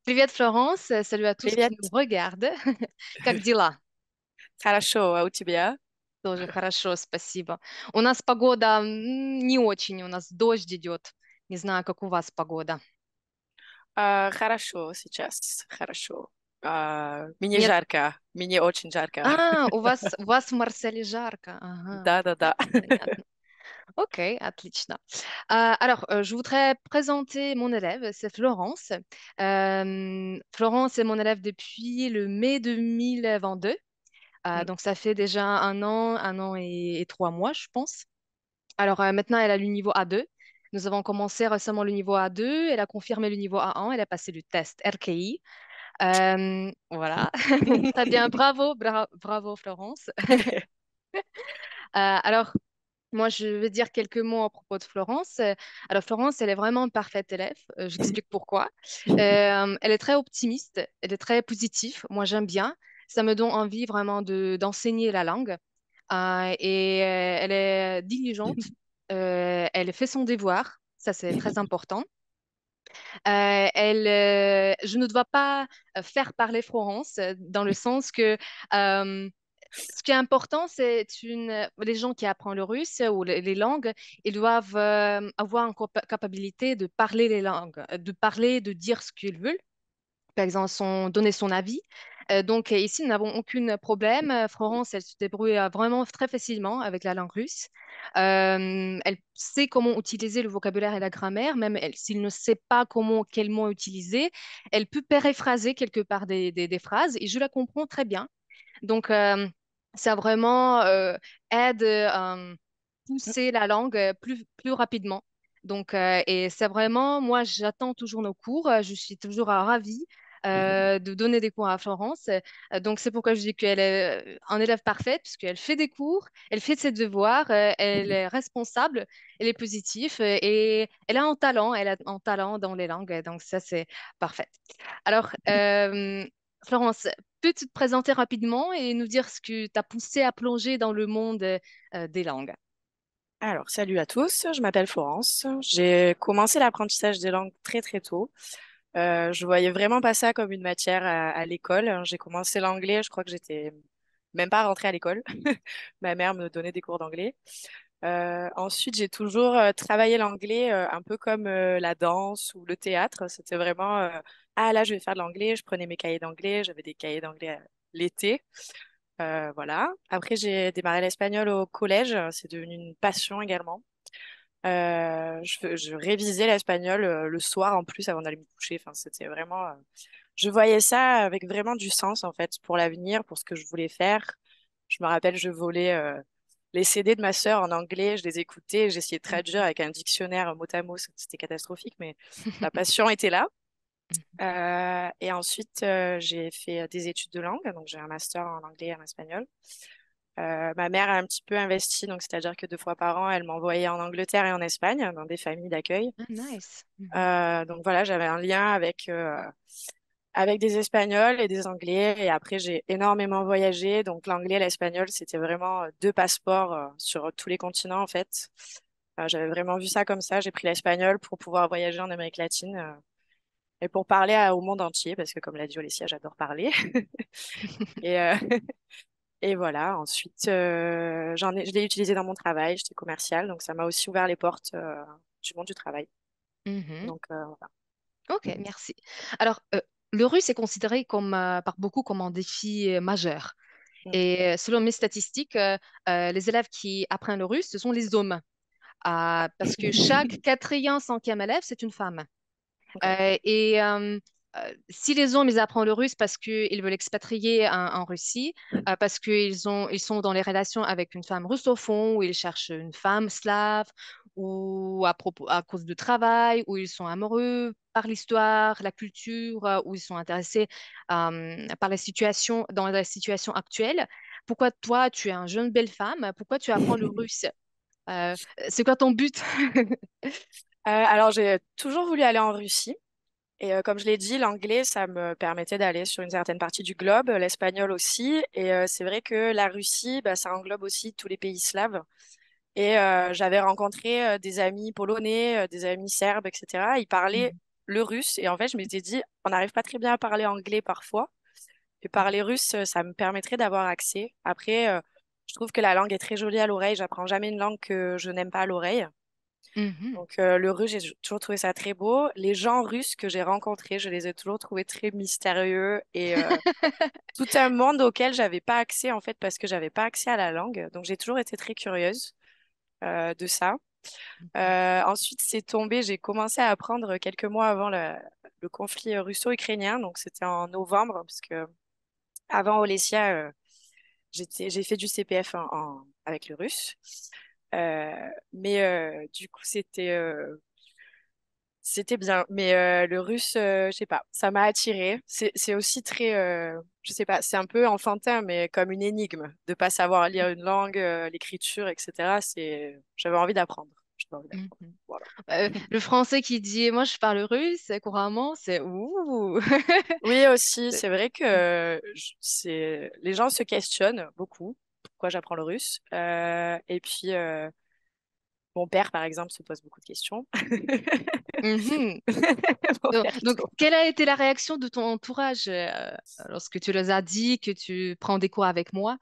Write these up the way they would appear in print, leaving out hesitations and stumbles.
Привет, Флорence. Salut à tous qui Привет. nous regardent. Как дела? Хорошо, а у тебя? Тоже хорошо, спасибо. У нас погода не очень, у нас дождь идет. Не знаю, как у вас погода. Хорошо сейчас, хорошо. Мне Нет. жарко, мне очень жарко. У вас в Марселе жарко. Ага, Да-да-да. понятно. Ok, отлично. Alors, je voudrais présenter mon élève, c'est Florence. Florence est mon élève depuis le mai 2022. Mm, Donc, ça fait déjà un an et 3 mois, je pense. Alors, maintenant, elle a le niveau A2. Nous avons commencé récemment le niveau A2. Elle a confirmé le niveau A1. Elle a passé le test RKI. Voilà. Très bien. Bravo, bravo, Florence. Alors, moi, je vais dire quelques mots à propos de Florence. Alors, Florence, elle est vraiment une parfaite élève. J'explique pourquoi. Elle est très optimiste. Elle est très positive. Moi, j'aime bien. Ça me donne envie vraiment d'enseigner la langue. Elle est diligente. Elle fait son devoir. Ça, c'est très important. Je ne dois pas faire parler Florence dans le sens que ce qui est important, les gens qui apprennent le russe ou les langues, ils doivent avoir une capacité de parler les langues, de parler, de dire ce qu'ils veulent, par exemple, donner son avis. Donc ici, nous n'avons aucun problème. Florence, elle se débrouille vraiment très facilement avec la langue russe. Elle sait comment utiliser le vocabulaire et la grammaire, même s'il ne sait pas quel mot utiliser, elle peut péréphraser quelque part des phrases et je la comprends très bien. Donc, ça vraiment aide pousser la langue plus rapidement. Donc, et c'est vraiment, moi, j'attends toujours nos cours. Je suis toujours ravie de donner des cours à Florence. Donc, c'est pourquoi je dis qu'elle est un élève parfaite, puisqu'elle fait des cours, elle fait ses devoirs, elle est responsable, elle est positive et elle a un talent dans les langues. Donc, ça, c'est parfait. Alors, Florence, peux-tu te présenter rapidement et nous dire ce que t'a poussé à plonger dans le monde des langues? Alors, salut à tous, je m'appelle Florence. J'ai commencé l'apprentissage des langues très très tôt. Je voyais vraiment pas ça comme une matière à l'école. J'ai commencé l'anglais, je crois que j'étais même pas rentrée à l'école. Ma mère me donnait des cours d'anglais. Ensuite, j'ai toujours travaillé l'anglais un peu comme la danse ou le théâtre. C'était vraiment, ah là, je vais faire de l'anglais. Je prenais mes cahiers d'anglais. J'avais des cahiers d'anglais l'été. Voilà. Après, j'ai démarré l'espagnol au collège. C'est devenu une passion également. Je révisais l'espagnol le soir en plus avant d'aller me coucher. Enfin, c'était vraiment. Je voyais ça avec vraiment du sens en fait pour l'avenir, pour ce que je voulais faire. Je me rappelle, je volais les CD de ma sœur en anglais, je les écoutais, j'essayais de traduire avec un dictionnaire mot à mot. C'était catastrophique, mais la passion était là. Et ensuite, j'ai fait des études de langue, donc j'ai un master en anglais et en espagnol. Ma mère a un petit peu investi, donc c'est-à-dire que 2 fois par an, elle m'envoyait en Angleterre et en Espagne, dans des familles d'accueil. Ah, nice. Mhm. Donc voilà, j'avais un lien avec des Espagnols et des Anglais. Et après, j'ai énormément voyagé. Donc l'anglais et l'espagnol, c'était vraiment deux passeports sur tous les continents, en fait. J'avais vraiment vu ça comme ça. J'ai pris l'espagnol pour pouvoir voyager en Amérique latine et pour parler au monde entier, parce que comme l'a dit Olesia, j'adore parler. Et, et voilà, ensuite, je l'ai utilisé dans mon travail. J'étais commerciale, donc ça m'a aussi ouvert les portes du monde du travail. Mhm. Donc voilà. Ok, merci. Alors, le russe est considéré par beaucoup comme un défi majeur. Mm. Et selon mes statistiques, les élèves qui apprennent le russe, ce sont les hommes. Parce que chaque quatrième, cinquième élève, c'est une femme. Ok. Si les hommes ils apprennent le russe parce qu'ils veulent expatrier en Russie, parce ils sont dans les relations avec une femme russophone, ou ils cherchent une femme slave, ou à cause du travail, ou ils sont amoureux par l'histoire, la culture, ou ils sont intéressés par dans la situation actuelle. Pourquoi toi, tu es une jeune belle femme, pourquoi tu apprends le russe? Euh, c'est quoi ton but? Alors, j'ai toujours voulu aller en Russie. Et comme je l'ai dit, l'anglais, ça me permettait d'aller sur une certaine partie du globe, l'espagnol aussi. Et c'est vrai que la Russie, bah, ça englobe aussi tous les pays slaves. Et j'avais rencontré des amis polonais, des amis serbes, etc. Ils parlaient le russe. Et en fait, je m'étais dit, on n'arrive pas très bien à parler anglais parfois. Et parler russe, ça me permettrait d'avoir accès. Après, je trouve que la langue est très jolie à l'oreille. J'apprends jamais une langue que je n'aime pas à l'oreille. Mhm. Donc, le russe, j'ai toujours trouvé ça très beau. Les gens russes que j'ai rencontrés, je les ai toujours trouvés très mystérieux et tout un monde auquel j'avais pas accès en fait parce que j'avais pas accès à la langue. Donc, j'ai toujours été très curieuse de ça. Ensuite, c'est tombé. J'ai commencé à apprendre quelques mois avant le conflit russo-ukrainien. Donc, c'était en novembre parce que avant Olesia, j'ai fait du CPF avec le russe. Mais du coup, c'était bien. Mais le russe, je sais pas, ça m'a attirée. C'est aussi très, je sais pas, c'est un peu enfantin, mais comme une énigme de pas savoir lire une langue, l'écriture, etc. J'avais envie d'apprendre. J'avais envie Mhm. d'apprendre. Voilà. Le français qui dit moi je parle russe couramment, c'est ouh. Oui, aussi, C'est- c'est vrai que les gens se questionnent beaucoup pourquoi j'apprends le russe. Et puis, mon père, par exemple, se pose beaucoup de questions. Mhm. Mon Donc, père, donc, quelle a été la réaction de ton entourage lorsque tu leur as dit que tu prends des cours avec moi?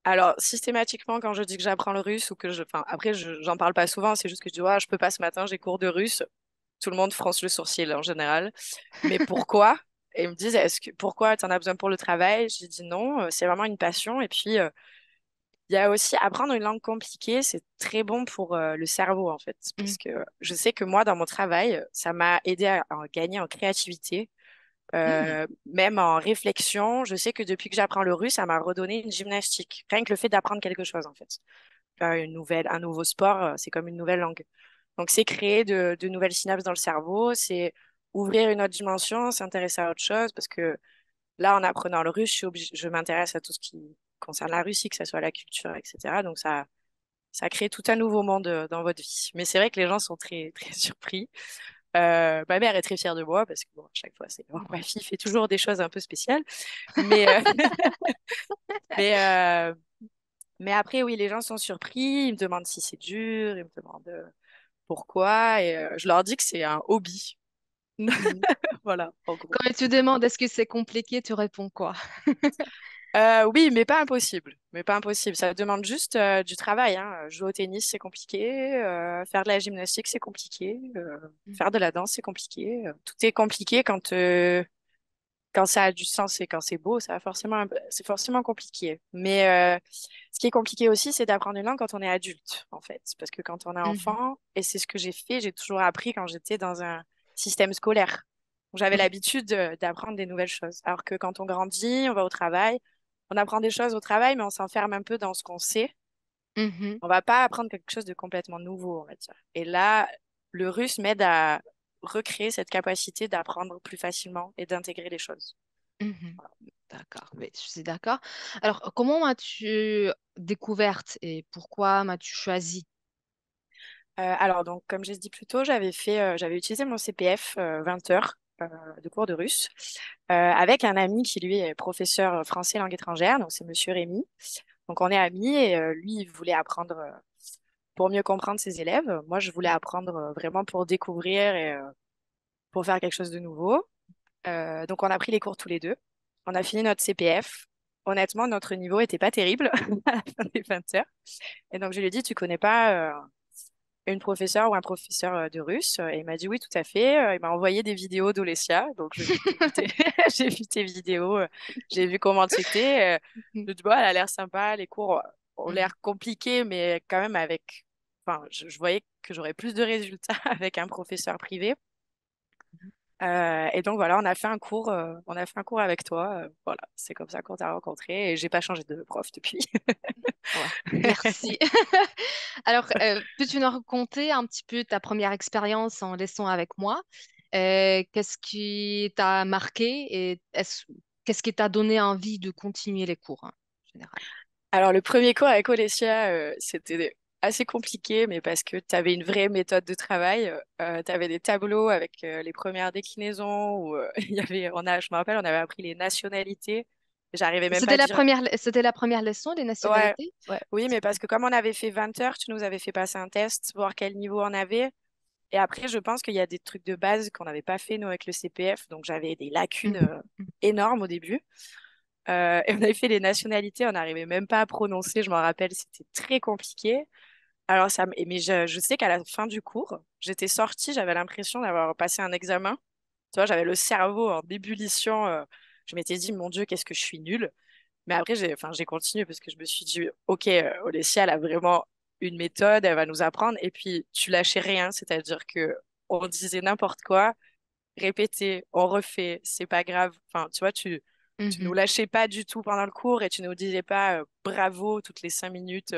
alors, systématiquement, quand je dis que j'apprends le russe ou enfin, après, j'en parle pas souvent, c'est juste que je dis, ouais, je peux pas ce matin, j'ai cours de russe. Tout le monde fronce le sourcil en général. Mais pourquoi? Et ils me disent, pourquoi tu en as besoin pour le travail? J'ai dit non, c'est vraiment une passion. Et puis, il y a aussi apprendre une langue compliquée, c'est très bon pour le cerveau, en fait. Parce que je sais que moi, dans mon travail, ça m'a aidé à gagner en créativité. Mhm. Même en réflexion, je sais que depuis que j'apprends le russe, ça m'a redonné une gymnastique. Rien que le fait d'apprendre quelque chose, en fait. Un nouveau sport, c'est comme une nouvelle langue. Donc, c'est créer de nouvelles synapses dans le cerveau, c'est ouvrir une autre dimension, s'intéresser à autre chose, parce que là, en apprenant le russe, je m'intéresse à tout ce qui concerne la Russie, que ce soit la culture, etc. Donc, ça crée tout un nouveau monde dans votre vie. Mais c'est vrai que les gens sont très, très surpris. Ma mère est très fière de moi parce que bon, à chaque fois, c'est oh, ma fille fait toujours des choses un peu spéciales. Mais, mais, euh, mais après, oui, les gens sont surpris. Ils me demandent si c'est dur. Ils me demandent pourquoi. Et je leur dis que c'est un hobby. Mhm. Voilà, en gros. Quand tu demandes est-ce que c'est compliqué, tu réponds quoi? Oui, mais pas impossible. Mais pas impossible. Ça demande juste du travail, hein. Jouer au tennis, c'est compliqué. Faire de la gymnastique, c'est compliqué. Faire de la danse, c'est compliqué. Tout est compliqué quand ça a du sens et quand c'est beau, c'est forcément compliqué. Mais ce qui est compliqué aussi, c'est d'apprendre une langue quand on est adulte, en fait. Parce que quand on est Mhm. enfant, et c'est ce que j'ai fait, j'ai toujours appris quand j'étais dans un système scolaire. Donc, j'avais Mhm. l'habitude d'apprendre des nouvelles choses. Alors que quand on grandit, on va au travail, on apprend des choses au travail, mais on s'enferme un peu dans ce qu'on sait. Mhm. On va pas apprendre quelque chose de complètement nouveau, on va dire. Et là, le russe m'aide à recréer cette capacité d'apprendre plus facilement et d'intégrer les choses. Mhm. D'accord, oui, je suis d'accord. Alors, comment m'as-tu découverte et pourquoi m'as-tu choisi? Alors, donc, comme j'ai dit plus tôt, j'avais utilisé mon CPF 20 heures de cours de russe avec un ami qui, lui, est professeur français langue étrangère, donc c'est Monsieur Rémy. Donc, on est amis et lui, il voulait apprendre pour mieux comprendre ses élèves. Moi, je voulais apprendre vraiment pour découvrir et pour faire quelque chose de nouveau. Donc, on a pris les cours tous les deux. On a fini notre CPF. Honnêtement, notre niveau était pas terrible à la fin des 20 heures. Et donc, je lui ai dit, tu connais pas une professeure ou un professeur de russe. Et il m'a dit oui, tout à fait. Il m'a envoyé des vidéos d'Olesia. Donc, j'ai vu tes, j'ai vu tes vidéos. J'ai vu comment tu étais. Je me dis, bon, elle a l'air sympa. Les cours ont Mhm. l'air compliqués, mais quand même avec. Enfin, je voyais que j'aurais plus de résultats avec un professeur privé. Et donc voilà, on a fait un cours avec toi. Voilà, c'est comme ça qu'on t'a rencontré et j'ai pas changé de prof depuis. Ouais, merci. Alors, peux-tu nous raconter un petit peu ta première expérience en leçon avec moi? Qu'est-ce qui t'a marqué et qu'est-ce qui t'a donné envie de continuer les cours, hein, en général? Alors, le premier cours avec Olesia, c'était assez compliqué, mais parce que tu avais une vraie méthode de travail. Tu avais des tableaux avec les premières déclinaisons, où il y avait, je me rappelle, on avait appris les nationalités. J'arrivais même pas à dire. C'était la première leçon des Ouais, nationalités? Ouais. oui, mais parce que comme on avait fait 20 heures, tu nous avais fait passer un test, voir quel niveau on avait. Et après, je pense qu'il y a des trucs de base qu'on n'avait pas fait, nous, avec le CPF. Donc, j'avais des lacunes Mhm. énormes au début. Et on avait fait les nationalités, on n'arrivait même pas à prononcer, je m'en rappelle, c'était très compliqué. Alors, mais je sais qu'à la fin du cours, j'étais sortie, j'avais l'impression d'avoir passé un examen. Tu vois, j'avais le cerveau en ébullition. Je m'étais dit, mon Dieu, qu'est-ce que je suis nulle. Mais après, j'ai continué parce que je me suis dit, OK, Olesya, elle a vraiment une méthode, elle va nous apprendre. Et puis, tu lâchais rien, c'est-à-dire que on disait n'importe quoi, répéter, on refait, c'est pas grave. Enfin, tu vois, tu nous Mhm. lâchais pas du tout pendant le cours et tu nous disais pas bravo toutes les 5 minutes.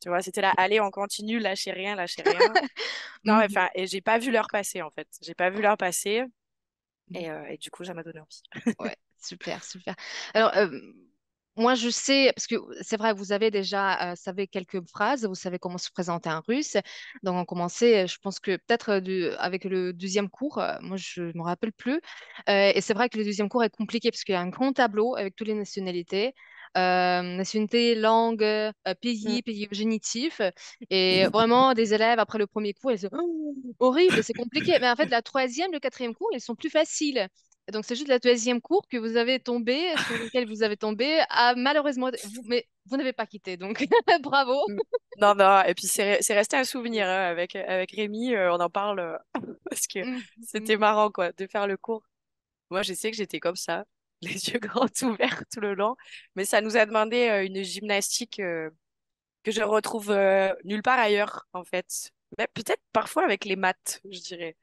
Tu vois, c'était là, allez, on continue, lâchez rien, lâchez rien. Non, Mhm. enfin, et j'ai pas vu l'heure passer en fait. J'ai pas vu l'heure passer Mhm. et du coup, ça m'a donné envie. Ouais, super, super. Alors, moi, je sais, parce que c'est vrai, vous avez déjà, savez quelques phrases, vous savez comment se présenter en russe. Donc, on commençait, je pense que peut-être avec le deuxième cours, moi, je ne me rappelle plus. Et c'est vrai que le deuxième cours est compliqué parce qu'il y a un grand tableau avec toutes les nationalités. Nationalité, langue, Mm. pays au génitif. Et vraiment, des élèves, après le premier cours, ils disent oh, horrible, c'est compliqué. Mais en fait, la troisième, le quatrième cours, ils sont plus faciles. Et donc, c'est juste la deuxième cours que vous avez tombé, sur lequel vous avez tombé. Ah, malheureusement, mais vous n'avez pas quitté. Donc, bravo. Mm. Non, non, et puis c'est resté un souvenir hein, avec Rémi, on en parle parce que Mhm. c'était marrant quoi, de faire le cours. Moi, je sais que j'étais comme ça, les yeux grands ouverts tout le long, mais ça nous a demandé une gymnastique que je retrouve nulle part ailleurs, en fait. Mais peut-être parfois avec les maths, je dirais.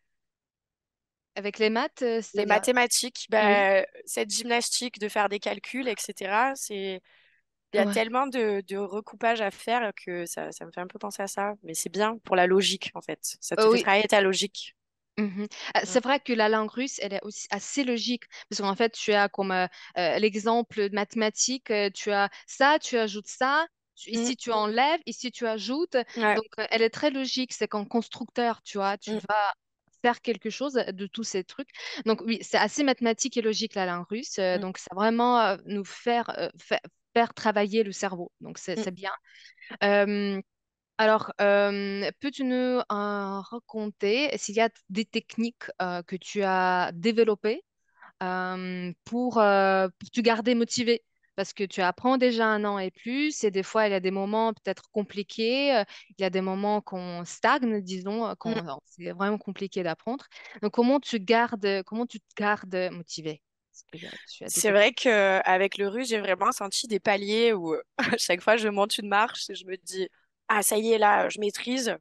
Avec les maths, Les c'est-à-dire. mathématiques, Oui. bah, cette gymnastique de faire des calculs, etc., il y a Ouais. tellement de recoupage à faire que ça me fait un peu penser à ça. Mais c'est bien pour la logique, en fait. Ça te fait Oui. travailler ta logique. Mhm. Mm, C'est vrai que la langue russe, elle est aussi assez logique, parce qu'en fait, tu as comme l'exemple de mathématiques, tu as ça, tu ajoutes ça, mm, ici tu enlèves, ici tu ajoutes, ouais, donc elle est très logique, c'est qu'en constructeur, tu vois, tu mm, vas faire quelque chose de tous ces trucs. Donc oui, c'est assez mathématique et logique la langue russe, mm, donc c'est vraiment nous faire travailler le cerveau, donc mm. c'est bien. Euh, alors, peux-tu nous raconter s'il y a des techniques que tu as développées pour te garder motivé? Parce que tu apprends déjà 1 an et plus, et des fois, il y a des moments peut-être compliqués, il y a des moments qu'on stagne, disons, Mm. quand c'est vraiment compliqué d'apprendre. Donc, comment tu te gardes motivé? Est-ce que tu as des C'est techniques? vrai que avec le russe, j'ai vraiment senti des paliers où à chaque fois je monte une marche et je me dis, ah, ça y est, là, je maîtrise.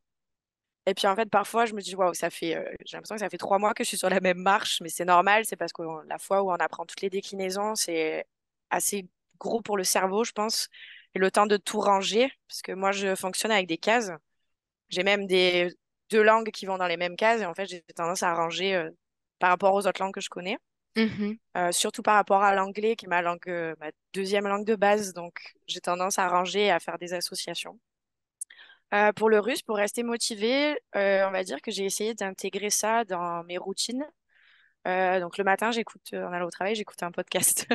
Et puis en fait, parfois, je me dis, waouh, j'ai l'impression que ça fait 3 mois que je suis sur la même marche, mais c'est normal, c'est parce que la fois où on apprend toutes les déclinaisons, c'est assez gros pour le cerveau, je pense. Et le temps de tout ranger, parce que moi, je fonctionne avec des cases. J'ai même des deux langues qui vont dans les mêmes cases, et en fait, j'ai tendance à ranger par rapport aux autres langues que je connais. Mhm, Surtout par rapport à l'anglais, qui est ma deuxième langue de base, donc j'ai tendance à ranger et à faire des associations. Pour le russe, pour rester motivée, on va dire que j'ai essayé d'intégrer ça dans mes routines. Donc le matin, en allant au travail, j'écoute un podcast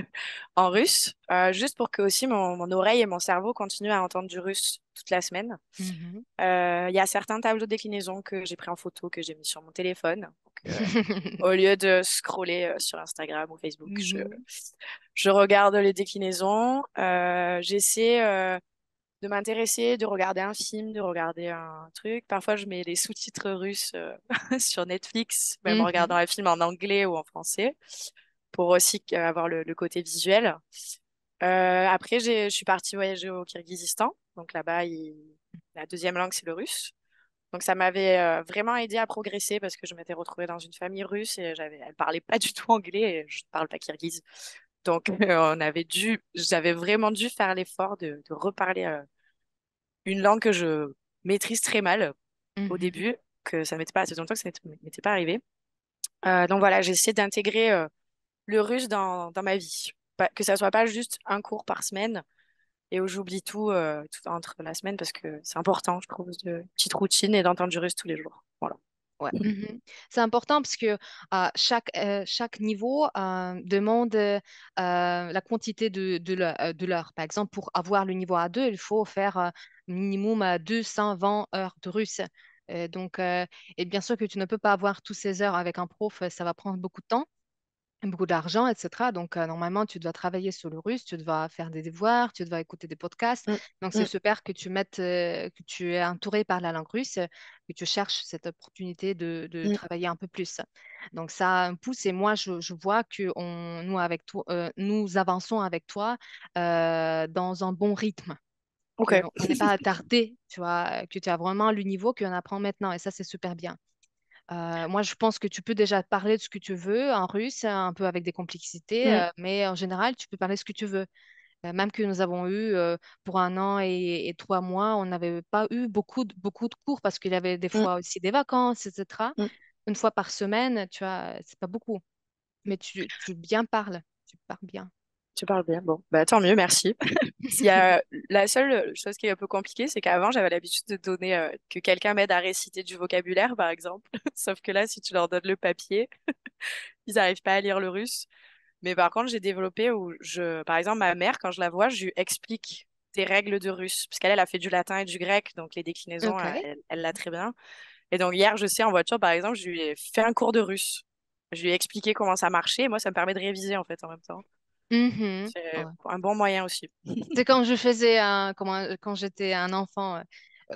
en russe, juste pour que aussi mon oreille et mon cerveau continuent à entendre du russe toute la semaine. mhm. Il y a certains tableaux de déclinaison que j'ai pris en photo, que j'ai mis sur mon téléphone. Donc, au lieu de scroller sur Instagram ou Facebook, Mhm. je regarde les déclinaisons. J'essaie de m'intéresser, de regarder un film, de regarder un truc. Parfois, je mets les sous-titres russes sur Netflix, même en regardant Mhm. un film en anglais ou en français, pour aussi avoir le côté visuel. Après, je suis partie voyager au Kirghizistan. Donc là-bas, la deuxième langue, c'est le russe. Donc ça m'avait vraiment aidé à progresser parce que je m'étais retrouvée dans une famille russe et elle parlait pas du tout anglais et je ne parle pas kirghize. Donc j'avais vraiment dû faire l'effort de reparler une langue que je maîtrise très mal au Mhm. début, que ça m'était pas assez longtemps que ça m'était pas arrivé. Donc voilà, j'essaie d'intégrer le russe dans ma vie. Que ça soit pas juste un cours par semaine et où j'oublie tout entre la semaine parce que c'est important, je trouve, de petite routine et d'entendre du russe tous les jours. Voilà. Ouais. Mhm. C'est important parce que chaque niveau demande la quantité de l'heure. Par exemple, pour avoir le niveau A2, il faut faire minimum 220 heures de russe. Et bien sûr que tu ne peux pas avoir tous ces heures avec un prof, ça va prendre beaucoup de temps, beaucoup d'argent, etc. Donc, normalement, tu dois travailler sur le russe, tu dois faire des devoirs, tu dois écouter des podcasts. Mm, Donc, c'est mm, super que que tu es entouré par la langue russe, que tu cherches cette opportunité de mm. travailler un peu plus. Donc, ça a un pouce et moi, je vois que nous, avec toi, nous avançons avec toi dans un bon rythme. Ok. Qu'on n'est pas attardé, tu vois, que tu as vraiment le niveau qu'on apprend maintenant. Et ça, c'est super bien. Moi, je pense que tu peux déjà parler de ce que tu veux en russe, un peu avec des complexités, Mm, mais en général, tu peux parler de ce que tu veux. Même que nous avons eu pour 1 an et 3 mois, on n'avait pas eu beaucoup de cours parce qu'il y avait des mm, fois aussi des vacances, etc. mm. Une fois par semaine, tu vois, c'est pas beaucoup. Mais tu bien parles, tu parles bien. Tu parles bien. Bon, bah tant mieux, merci. S'il y a la seule chose qui est un peu compliquée, c'est qu'avant, j'avais l'habitude de donner que quelqu'un m'aide à réciter du vocabulaire, par exemple. Sauf que là, si tu leur donnes le papier, ils n'arrivent pas à lire le russe. Mais par contre, j'ai développé où par exemple, ma mère, quand je la vois, je lui explique des règles de russe, parce qu'elle, elle a fait du latin et du grec, donc les déclinaisons, Ok. elle l'a très bien. Et donc hier, je sais, en voiture, par exemple, je lui ai fait un cours de russe. Je lui ai expliqué comment ça marchait, et moi, ça me permet de réviser, en fait, en même temps. Mhm. C'est Ouais. un bon moyen aussi. C'est quand je faisais quand j'étais un enfant,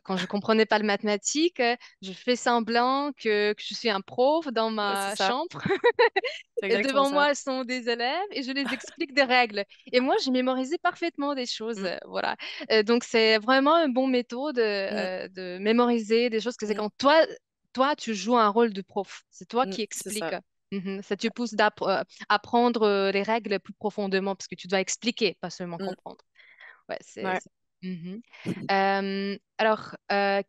quand je comprenais pas le mathématique, je fais semblant que je suis un prof dans Ouais, c'est ma ça, chambre c'est et exactement devant ça. moi sont des élèves et je les explique des règles. Et moi, j'ai mémorisé parfaitement des choses, Mm, voilà. Donc c'est vraiment une bonne méthode mm, de mémoriser des choses que c'est mm, quand toi, tu joues un rôle de prof. C'est toi qui c'est expliques. ça. Mhm. Ça te pousse apprendre les règles plus profondément parce que tu dois expliquer, pas seulement Mm, comprendre. Ouais, ouais. Mhm. Alors,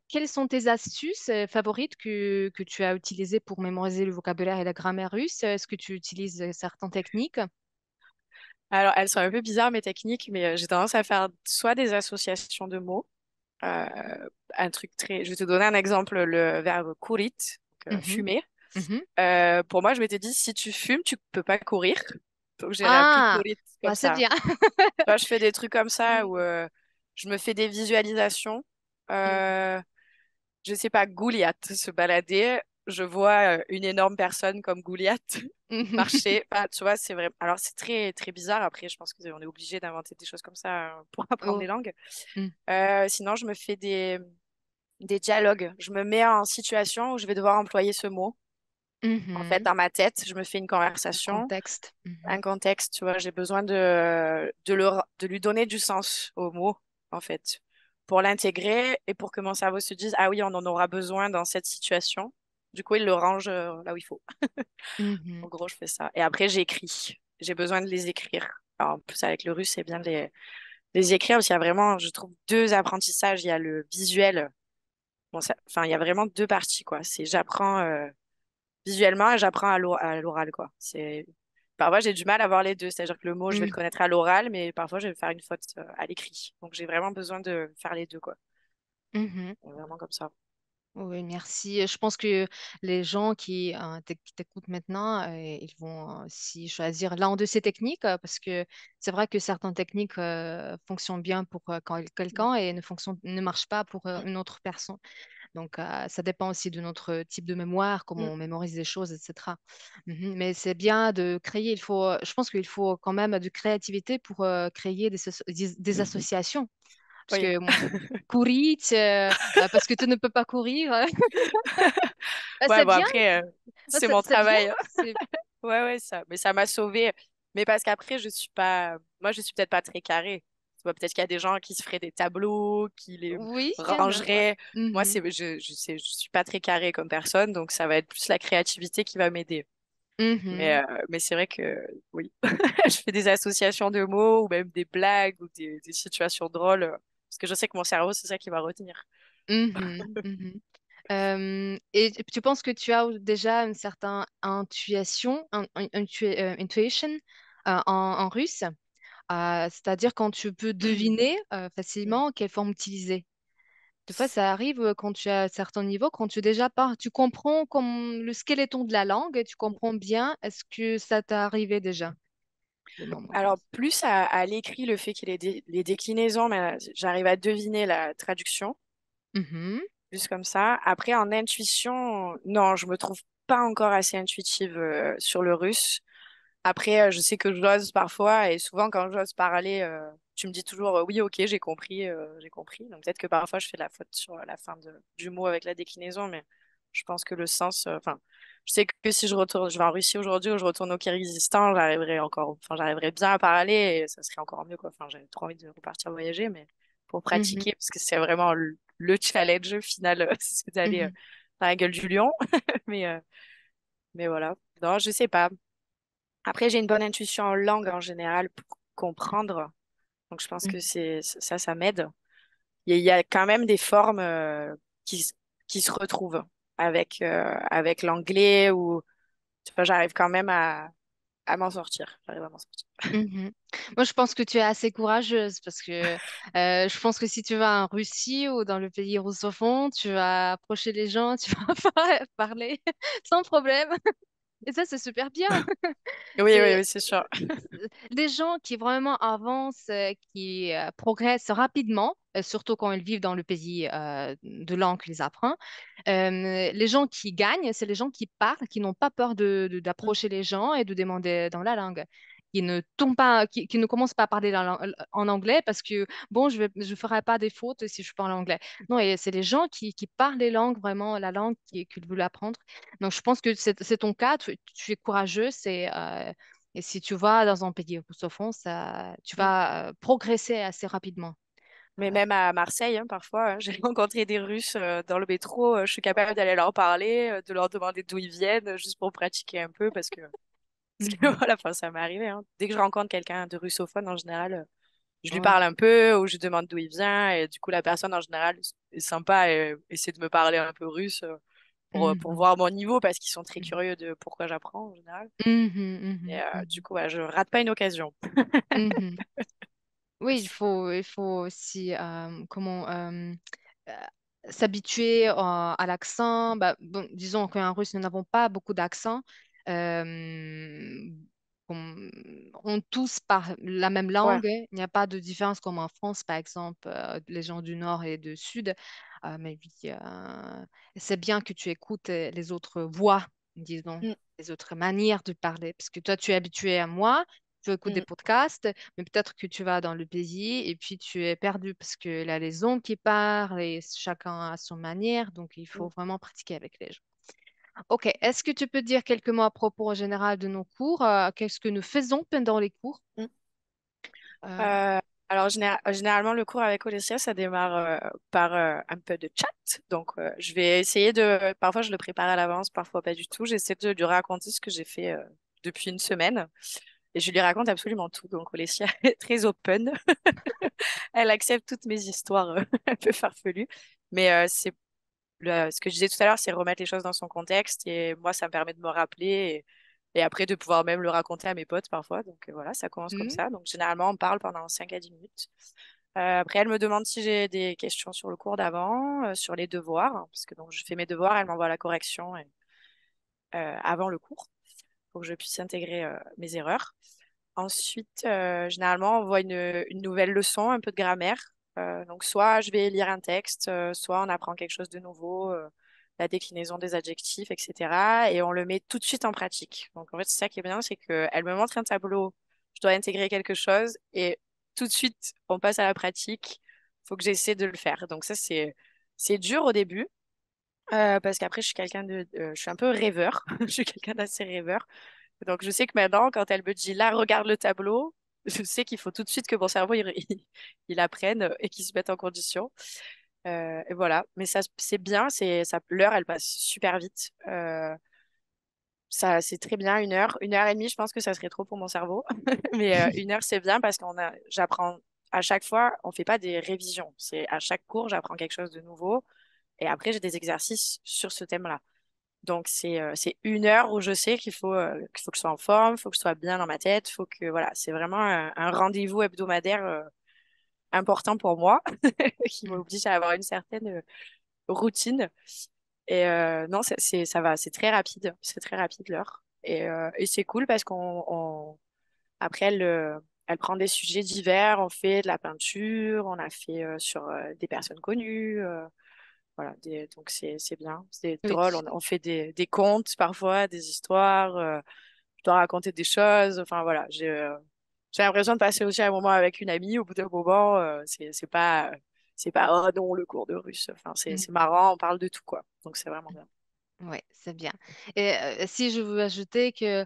quelles sont tes astuces favorites que tu as utilisées pour mémoriser le vocabulaire et la grammaire russe? Est-ce que tu utilises certaines techniques? Alors, elles sont un peu bizarres, mes techniques, mais j'ai tendance à faire soit des associations de mots, euh, un truc très... Je vais te donner un exemple, le verbe kurit, donc, Mhm, fumer. mhm. Pour moi, je m'étais dit, si tu fumes, tu peux pas courir. Donc, j'ai réappris Ah, kurit comme bah, c'est ça. bien. Tu vois, je fais des trucs comme ça où Mhm, je me fais des visualisations. mhm, Euh, je sais pas, Gouliat se balader. Je vois une énorme personne comme Gouliat mhm, marcher. Enfin, tu vois, c'est vrai. Alors, c'est très, très bizarre. Après, je pense qu'on est obligé d'inventer des choses comme ça pour apprendre Oh, les langues. mm, Sinon, je me fais des dialogues. Je me mets en situation où je vais devoir employer ce mot. En fait, mhm. dans ma tête, je me fais une Le conversation, contexte. un Mhm, contexte. Tu vois, j'ai besoin de lui donner du sens au mot, en fait, pour l'intégrer et pour que mon cerveau se dise, ah oui, on en aura besoin dans cette situation. Du coup, il le range là où il faut. mhm, En gros, je fais ça. Et après, j'écris. J'ai besoin de les écrire. Alors, en plus, avec le russe, c'est bien de les écrire parce qu'il y a vraiment, je trouve, deux apprentissages. Il y a le visuel. Bon, enfin, il y a vraiment deux parties, quoi. C'est j'apprends visuellement et j'apprends à l'oral, quoi. Parfois, j'ai du mal à voir les deux. C'est-à-dire que le mot, je vais le mm, connaître à l'oral, mais parfois, je vais faire une faute à l'écrit. Donc, j'ai vraiment besoin de faire les deux, quoi. mhm. Vraiment comme ça. Oui, merci. Je pense que les gens qui t'écoutent maintenant, ils vont aussi choisir l'un de ces techniques parce que c'est vrai que certaines techniques fonctionnent bien pour Mm, quelqu'un et ne marchent pas pour une autre personne. Donc, ça dépend aussi de notre type de mémoire, comment mm. on mémorise les choses, etc. Mais c'est bien de créer, je pense qu'il faut quand même de créativité pour créer des associations. Parce Oui. que courir, parce que tu ne peux pas courir. Ouais, C'est bon, bien, après, c'est mon c'est bien. travail. Ouais, ouais, mais ça m'a sauvée. Mais parce qu'après, moi, je suis peut-être pas très carrée. Tu vois, peut-être qu'il y a des gens qui se feraient des tableaux, qui les Oui, il y en a, ouais. rangeraient. Moi, Mhm, je suis pas très carrée comme personne, donc ça va être plus la créativité qui va m'aider. mhm, Mais c'est vrai que, oui, je fais des associations de mots ou même des blagues ou des situations drôles, parce que je sais que mon cerveau, c'est ça qui va retenir. mhm, mhm. Et tu penses que tu as déjà une certaine intuition en russe, c'est-à-dire quand tu peux deviner facilement quelle forme utiliser. Des fois, ça arrive quand tu as un certain niveau, quand tu déjà pars, tu comprends comme le skeleton de la langue, et tu comprends bien. Est-ce que ça t'est arrivé déjà, des moments comme Alors, ça? plus à l'écrit, le fait qu'il y ait les déclinaisons, mais j'arrive à deviner la traduction. Mhm. plus comme ça. Après, en intuition, non, je me trouve pas encore assez intuitive sur le russe. Après, je sais que j'ose parfois et souvent quand j'ose parler, tu me dis toujours oui, ok, j'ai compris, j'ai compris. Donc peut-être que parfois je fais de la faute sur la fin du mot avec la déclinaison, mais je pense que le sens, enfin, je sais que si je vais en Russie aujourd'hui ou je retourne au Kirghizistan, j'arriverai bien à parler et ça serait encore mieux, quoi. Enfin, j'ai trop envie de repartir voyager, mais pour Mhm, pratiquer, parce que c'est vraiment le challenge final, c'est d'aller mhm, dans la gueule du lion. Mais, euh, mais voilà. Non, je sais pas. Après, j'ai une bonne intuition en langue en général pour comprendre. Donc, je pense que mhm. ça m'aide. Il y a quand même des formes qui, s- qui se retrouvent avec l'anglais ou, tu vois, j'arrive quand même à m'en sortir. J'arrive à m'en sortir. Mhm. Moi, je pense que tu es assez courageuse parce que je pense que si tu vas en Russie ou dans le pays russophone, tu vas approcher les gens, tu vas parler sans problème. Et ça, c'est super bien. Oui, oui, C'est oui, c'est sûr. les gens qui vraiment avancent, qui progressent rapidement, surtout quand ils vivent dans le pays de langue qu'ils apprennent. Les gens qui gagnent, c'est les gens qui parlent, qui n'ont pas peur Mm, d'approcher les gens et de demander dans la langue. Qui ne tombent pas, qui ne commencent pas à parler en anglais parce que, bon, je ferai pas des fautes si je parle anglais. Non, et c'est les gens qui parlent les langues, vraiment, la langue qu'ils veulent apprendre. Donc, je pense que c'est ton cas, tu es courageux, et si tu vas dans un pays russophone, tu mm. vas progresser assez rapidement. Mais même à Marseille, hein, parfois, hein, j'ai rencontré des Russes dans le métro. Je suis capable d'aller leur parler, de leur demander d'où ils viennent, juste pour pratiquer un peu, parce que Mhm. voilà, enfin, ça m'est arrivé, hein. Dès que je rencontre quelqu'un de russophone, en général, je lui Ouais. parle un peu ou je lui demande d'où il vient. Et du coup, la personne, en général, est sympa et essaie de me parler un peu russe pour Mhm. voir mon niveau parce qu'ils sont très Mhm. curieux de pourquoi j'apprends, en général. Mhm. Et Mhm. du Mhm. coup, ouais, je rate pas une occasion. Mhm. Oui, il faut aussi euh, s'habituer à l'accent. Bah, bon, disons qu'en russe, nous n'avons pas beaucoup d'accent. Euh, on tous parle la même Ouais. langue. Il n'y a pas de différence comme en France, par exemple, les gens du nord et du sud. Mais oui, c'est bien que tu écoutes les autres voix, disons, Mm, les autres manières de parler. Parce que toi, tu es habitué à moi, tu écoutes des mm, podcasts, mais peut-être que tu vas dans le pays et puis tu es perdu parce que là, les hommes qui parlent et chacun a son manière, donc il faut mm, vraiment pratiquer avec les gens. Ok, est-ce que tu peux dire quelques mots à propos en général de nos cours? Qu'est-ce que nous faisons pendant les cours? mm. Euh, Euh, alors, généralement, le cours avec Olesya, ça démarre par un peu de chat. Donc, je vais essayer de... Parfois, je le prépare à l'avance, parfois pas du tout. J'essaie de lui raconter ce que j'ai fait depuis une semaine. Et je lui raconte absolument tout. Donc, Olesya est très open. Elle accepte toutes mes histoires un peu farfelues. Mais ce que je disais tout à l'heure, c'est remettre les choses dans son contexte. Et moi, ça me permet de me rappeler et après de pouvoir même le raconter à mes potes parfois. Donc voilà, ça commence comme hmm, ça. Donc généralement, on parle pendant 5 à 10 minutes. Après, elle me demande si j'ai des questions sur le cours d'avant, sur les devoirs, hein, parce que donc je fais mes devoirs, elle m'envoie la correction avant le cours pour que je puisse intégrer mes erreurs. Ensuite, généralement, on voit une nouvelle leçon, un peu de grammaire. Donc, soit je vais lire un texte, soit on apprend quelque chose de nouveau, la déclinaison des adjectifs, etc. Et on le met tout de suite en pratique. Donc, en fait, c'est ça qui est bien, c'est qu'elle me montre un tableau, je dois intégrer quelque chose et tout de suite, on passe à la pratique. Il faut que j'essaie de le faire. Donc, ça, c'est dur au début. Parce qu'après, je suis un peu rêveur. Je suis quelqu'un d'assez rêveur. Donc, je sais que maintenant, quand elle me dit là, regarde le tableau, je sais qu'il faut tout de suite que mon cerveau il apprenne et qu'il se mette en condition. Et voilà. Mais ça, c'est bien. L'heure, elle passe super vite. Ça, c'est très bien. Une heure et demie, je pense que ça serait trop pour mon cerveau. Mais une heure, c'est bien parce j'apprends à chaque fois. On fait pas des révisions. C'est à chaque cours, j'apprends quelque chose de nouveau. Et après, j'ai des exercices sur ce thème-là. Donc, c'est une heure où je sais qu'il faut que je sois en forme, il faut que je sois bien dans ma tête, faut que, voilà, c'est vraiment un rendez-vous hebdomadaire important pour moi, qui hmm, m'oblige à avoir une certaine routine. Et non, ça va, c'est très rapide l'heure. Et c'est cool parce après, elle prend des sujets divers, on fait de la peinture, on a fait sur des personnes connues. Voilà, donc c'est bien, c'est Oui. drôle. On fait des contes parfois, des histoires. Je dois raconter des choses. Enfin voilà, j'ai l'impression de passer aussi un moment avec une amie. Au bout d'un moment, c'est pas oh non le cours de russe. Enfin c'est marrant, on parle de tout quoi. Donc c'est vraiment bien. Oui, c'est bien. Et si je veux ajouter que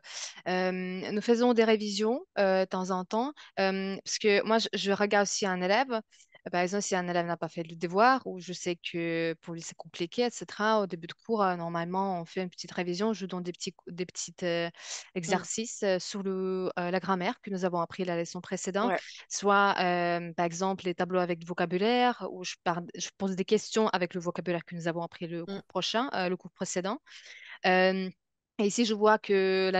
nous faisons des révisions de temps en temps, parce que moi, je regarde aussi un élève. Par exemple, si un élève n'a pas fait le devoir ou je sais que pour lui c'est compliqué, etc., au début de cours, normalement, on fait une petite révision. Je donne des petits Mm. exercices sur la grammaire que nous avons appris la leçon précédente, Ouais. soit par exemple les tableaux avec du vocabulaire, où je pose des questions avec le vocabulaire que nous avons appris le Mm. cours prochain, le cours précédent. Euh, et ici, je vois que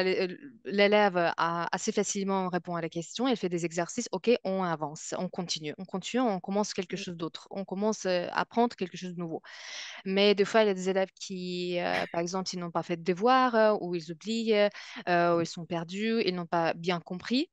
l'élève a assez facilement répond à la question, elle fait des exercices. OK, on avance, on continue, on commence quelque Mm. chose d'autre, on commence à apprendre quelque chose de nouveau. Mais des fois, il y a des élèves qui, par exemple, ils n'ont pas fait de devoir, ou ils oublient, ou ils sont perdus, ils n'ont pas bien compris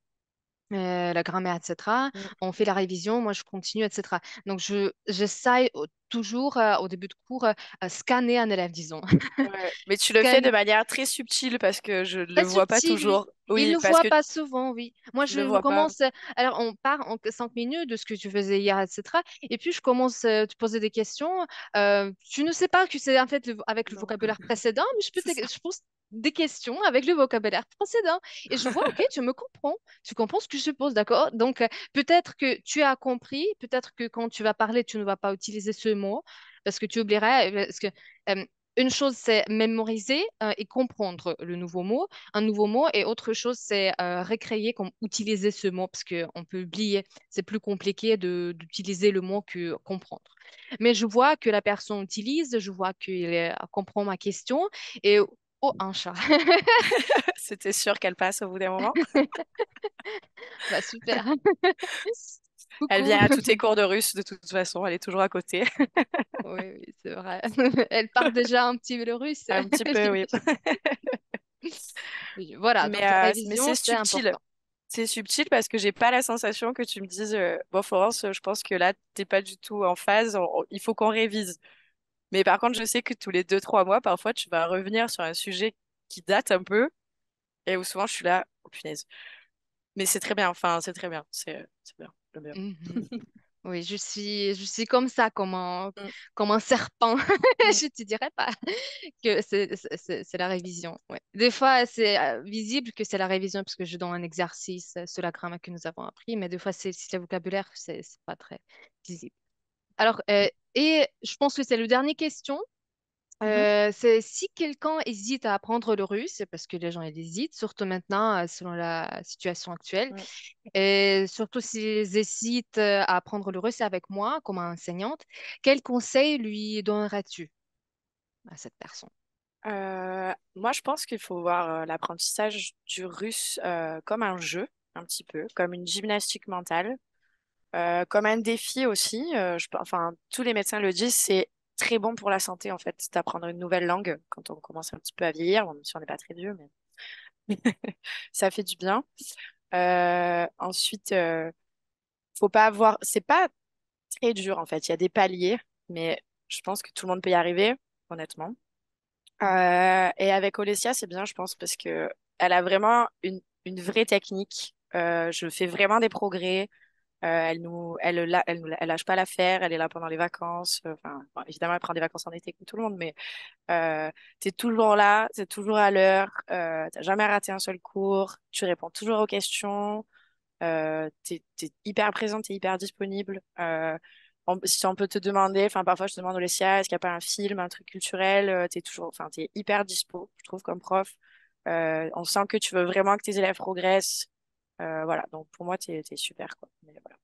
la grammaire, etc. Mm. On fait la révision, moi je continue, etc. Donc j'essaye toujours au début de cours scanner un élève, disons. Ouais. Mais tu le fais de Scanner. manière très subtile parce que je ne le Très vois pas subtil, oui. toujours. Il Oui, ne parce voit que pas souvent, oui. Moi, tu le je vois pas. commence. Alors, on part en 5 minutes de ce que tu faisais hier, etc. Et puis, je commence à te poser des questions. Tu ne sais pas que c'est en fait avec le Non. vocabulaire précédent, mais C'est ça. je pose des questions avec le vocabulaire précédent. Et je vois, OK, tu me comprends. Tu comprends ce que je pose, d'accord? Donc, peut-être que tu as compris. Peut-être que quand tu vas parler, tu ne vas pas utiliser ce mot parce que tu oublieras. Parce que. euh, une chose, c'est mémoriser et comprendre le nouveau mot un nouveau mot et autre chose, c'est recréer, comme utiliser ce mot parce qu'on peut oublier, c'est plus compliqué d'utiliser le mot que comprendre. Mais je vois que la personne utilise, je vois qu'il comprend ma question et oh, un chat. C'était sûr qu'elle passe au bout d'un moment. Bah, super. Elle Coucou. vient à tous tes cours de russe de toute façon, elle est toujours à côté. Oui, oui, c'est vrai. Elle parle déjà un petit peu le russe. Un petit peu, oui. Voilà, donc la Mais révision, c'est c'est subtil. important. C'est subtil parce que j'ai pas la sensation que tu me dises, bon, Florence, je pense que là, t'es pas du tout en phase, il faut qu'on révise. Mais par contre, je sais que tous les 2, 3 mois, parfois, tu vas revenir sur un sujet qui date un peu et où souvent je suis là, oh punaise. Mais c'est très bien, enfin, c'est très bien, c'est bien, j'aime bien. Mhm. Oui, je suis comme ça, Mm, comme un serpent. mm. Je te dirais pas que c'est la révision. Ouais. Des fois, c'est visible que c'est la révision parce que je donne un exercice sur la grammaire que nous avons appris, mais des fois, c'est le vocabulaire, c'est pas très visible. Alors, et je pense que c'est le dernier question. Mhm. C'est si quelqu'un hésite à apprendre le russe, parce que les gens ils hésitent, surtout maintenant, selon la situation actuelle, Mm. et surtout s'ils hésitent à apprendre le russe avec moi comme enseignante, quel conseil lui donnerais-tu à cette personne? Moi, je pense qu'il faut voir l'apprentissage du russe comme un jeu, un petit peu, comme une gymnastique mentale, comme un défi aussi. Enfin, tous les médecins le disent, c'est très bon pour la santé, en fait, d'apprendre une nouvelle langue quand on commence un petit peu à vieillir, bon, même si on n'est pas très vieux, mais ça fait du bien. Ensuite, faut pas avoir, c'est pas très dur, en fait. Il y a des paliers, mais je pense que tout le monde peut y arriver, honnêtement. Et avec Olesia, c'est bien, je pense, parce que elle a vraiment une vraie technique. Je fais vraiment des progrès. Elle lâche pas l'affaire. Elle est là pendant les vacances. Enfin, bon, évidemment, elle prend des vacances en été comme tout le monde, mais t'es toujours là, t'es toujours à l'heure. T'as jamais raté un seul cours. Tu réponds toujours aux questions. T'es hyper présente, t'es hyper disponible. Si on peut te demander, enfin parfois je te demande Olesia, est-ce qu'il n'y a pas un film, un truc culturel, t'es toujours, enfin t'es hyper dispo, je trouve comme prof. On sent que tu veux vraiment que tes élèves progressent. Voilà, donc pour moi t'es super quoi. Mais voilà.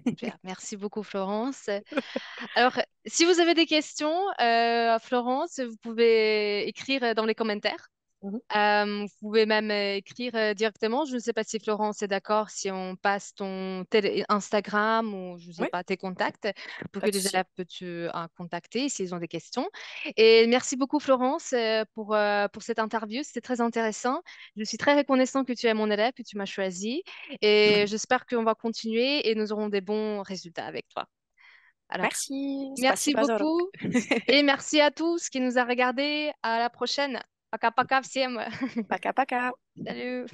Super. Merci beaucoup, Florence. Alors, si vous avez des questions à Florence, vous pouvez écrire dans les commentaires. Mhm. Vous pouvez même écrire directement. Je ne sais pas si Florence est d'accord si on passe ton Instagram ou je ne sais Oui, pas tes contacts pour pas que de les souci. élèves puissent te contacter s'ils ont des questions. Et merci beaucoup Florence pour cette interview. C'était très intéressant. Je suis très reconnaissant que tu es mon élève, que tu m'as choisi et j'espère qu'on va continuer et nous aurons des bons résultats avec toi. Alors, Merci, merci спасибо за урок. beaucoup et merci à tous qui nous a regardés. À la prochaine. Paka paka всем. Пока-пока. Salut.